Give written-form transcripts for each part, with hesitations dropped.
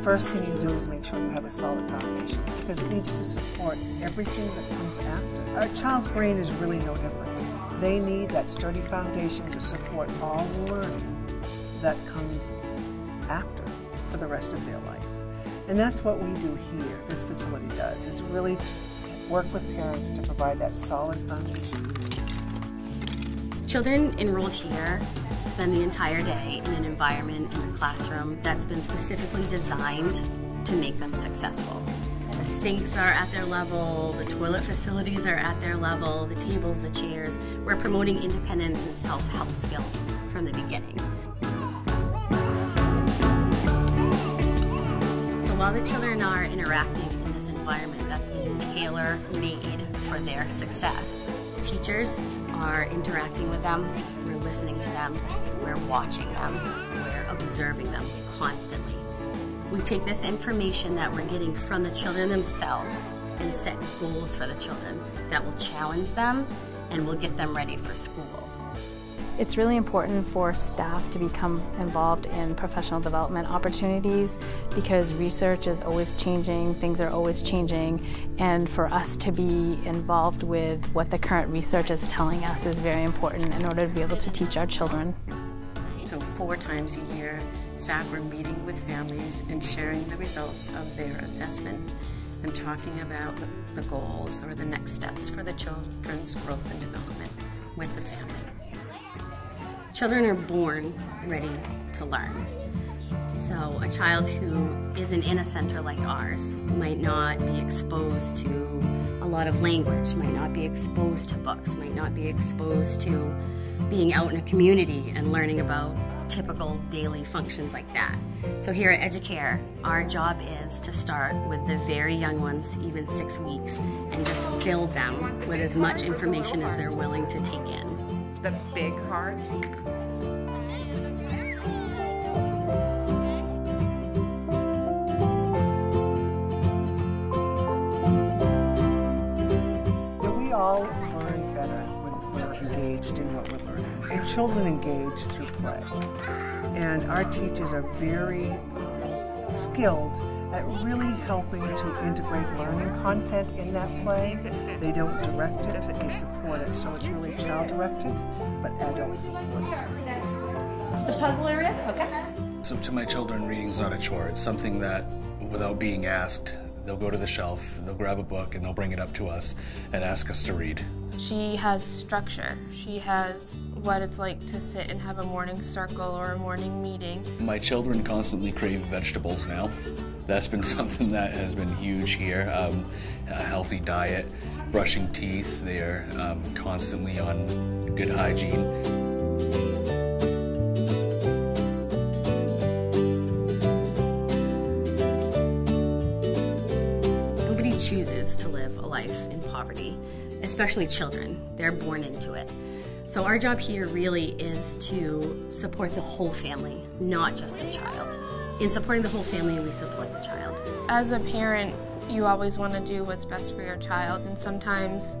first thing you do is make sure you have a solid foundation, because it needs to support everything that comes after. Our child's brain is really no different. They need that sturdy foundation to support all the learning that comes after for the rest of their life. And that's what we do here, this facility does, is really work with parents to provide that solid foundation. Children enrolled here spend the entire day in an environment in the classroom that's been specifically designed to make them successful. The sinks are at their level, the toilet facilities are at their level, the tables, the chairs. We're promoting independence and self-help skills from the beginning. So while the children are interacting in this environment that's been tailor-made for their success, teachers are interacting with them, we're listening to them, we're watching them, we're observing them constantly. We take this information that we're getting from the children themselves and set goals for the children that will challenge them and will get them ready for school. It's really important for staff to become involved in professional development opportunities because research is always changing, things are always changing, and for us to be involved with what the current research is telling us is very important in order to be able to teach our children. So 4 times a year, staff are meeting with families and sharing the results of their assessment and talking about the goals or the next steps for the children's growth and development with the family. Children are born ready to learn. So a child who isn't in a center like ours might not be exposed to a lot of language, might not be exposed to books, might not be exposed to being out in a community and learning about typical daily functions like that. So here at Educare, our job is to start with the very young ones, even 6 weeks, and just fill them with as much information as they're willing to take in. The big heart. We all learn better when we're engaged in what we're learning. And children engage through play. And our teachers are very skilled at really helping to integrate learning content in that play. They don't direct it, they support it. So it's really child-directed, but adult supported. The puzzle area? Okay. So to my children, reading's not a chore. It's something that, without being asked, they'll go to the shelf, they'll grab a book, and they'll bring it up to us and ask us to read. She has structure. She has what it's like to sit and have a morning circle or a morning meeting. My children constantly crave vegetables now. That's been something that has been huge here. A healthy diet, brushing teeth, they're constantly on good hygiene. Nobody chooses to live a life in poverty, especially children. They're born into it. So our job here really is to support the whole family, not just the child. In supporting the whole family, we support the child. As a parent, you always want to do what's best for your child, and sometimes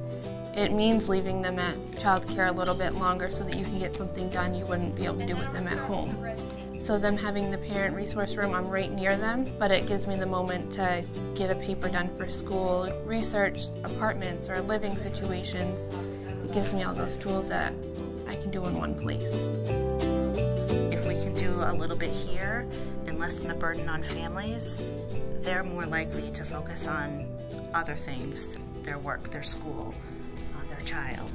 it means leaving them at childcare a little bit longer so that you can get something done you wouldn't be able to do with them at home. So them having the parent resource room, I'm right near them, but it gives me the moment to get a paper done for school, research apartments or living situations. It gives me all those tools that I can do in one place. If we can do a little bit here and lessen the burden on families, they're more likely to focus on other things, their work, their school, their child.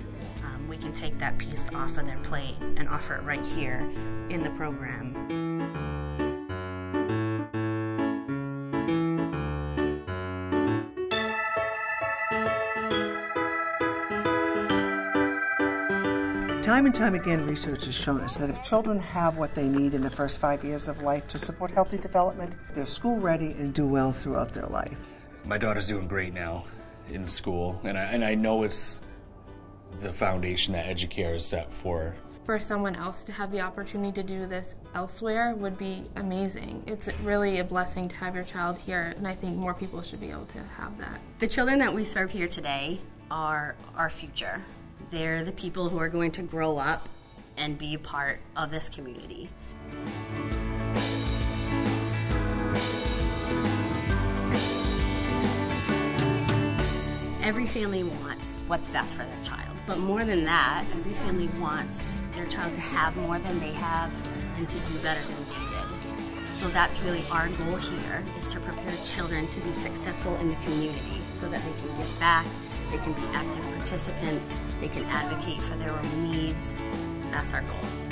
We can take that piece off of their plate and offer it right here in the program. Time and time again, research has shown us that if children have what they need in the first 5 years of life to support healthy development, they're school ready and do well throughout their life. My daughter's doing great now in school, and I know it's the foundation that Educare is set for. For someone else to have the opportunity to do this elsewhere would be amazing. It's really a blessing to have your child here, and I think more people should be able to have that. The children that we serve here today are our future. They're the people who are going to grow up and be a part of this community. Every family wants what's best for their child, but more than that, every family wants their child to have more than they have and to do better than they did. So that's really our goal here, is to prepare children to be successful in the community so that they can give back, they can be active participants, they can advocate for their own needs. That's our goal.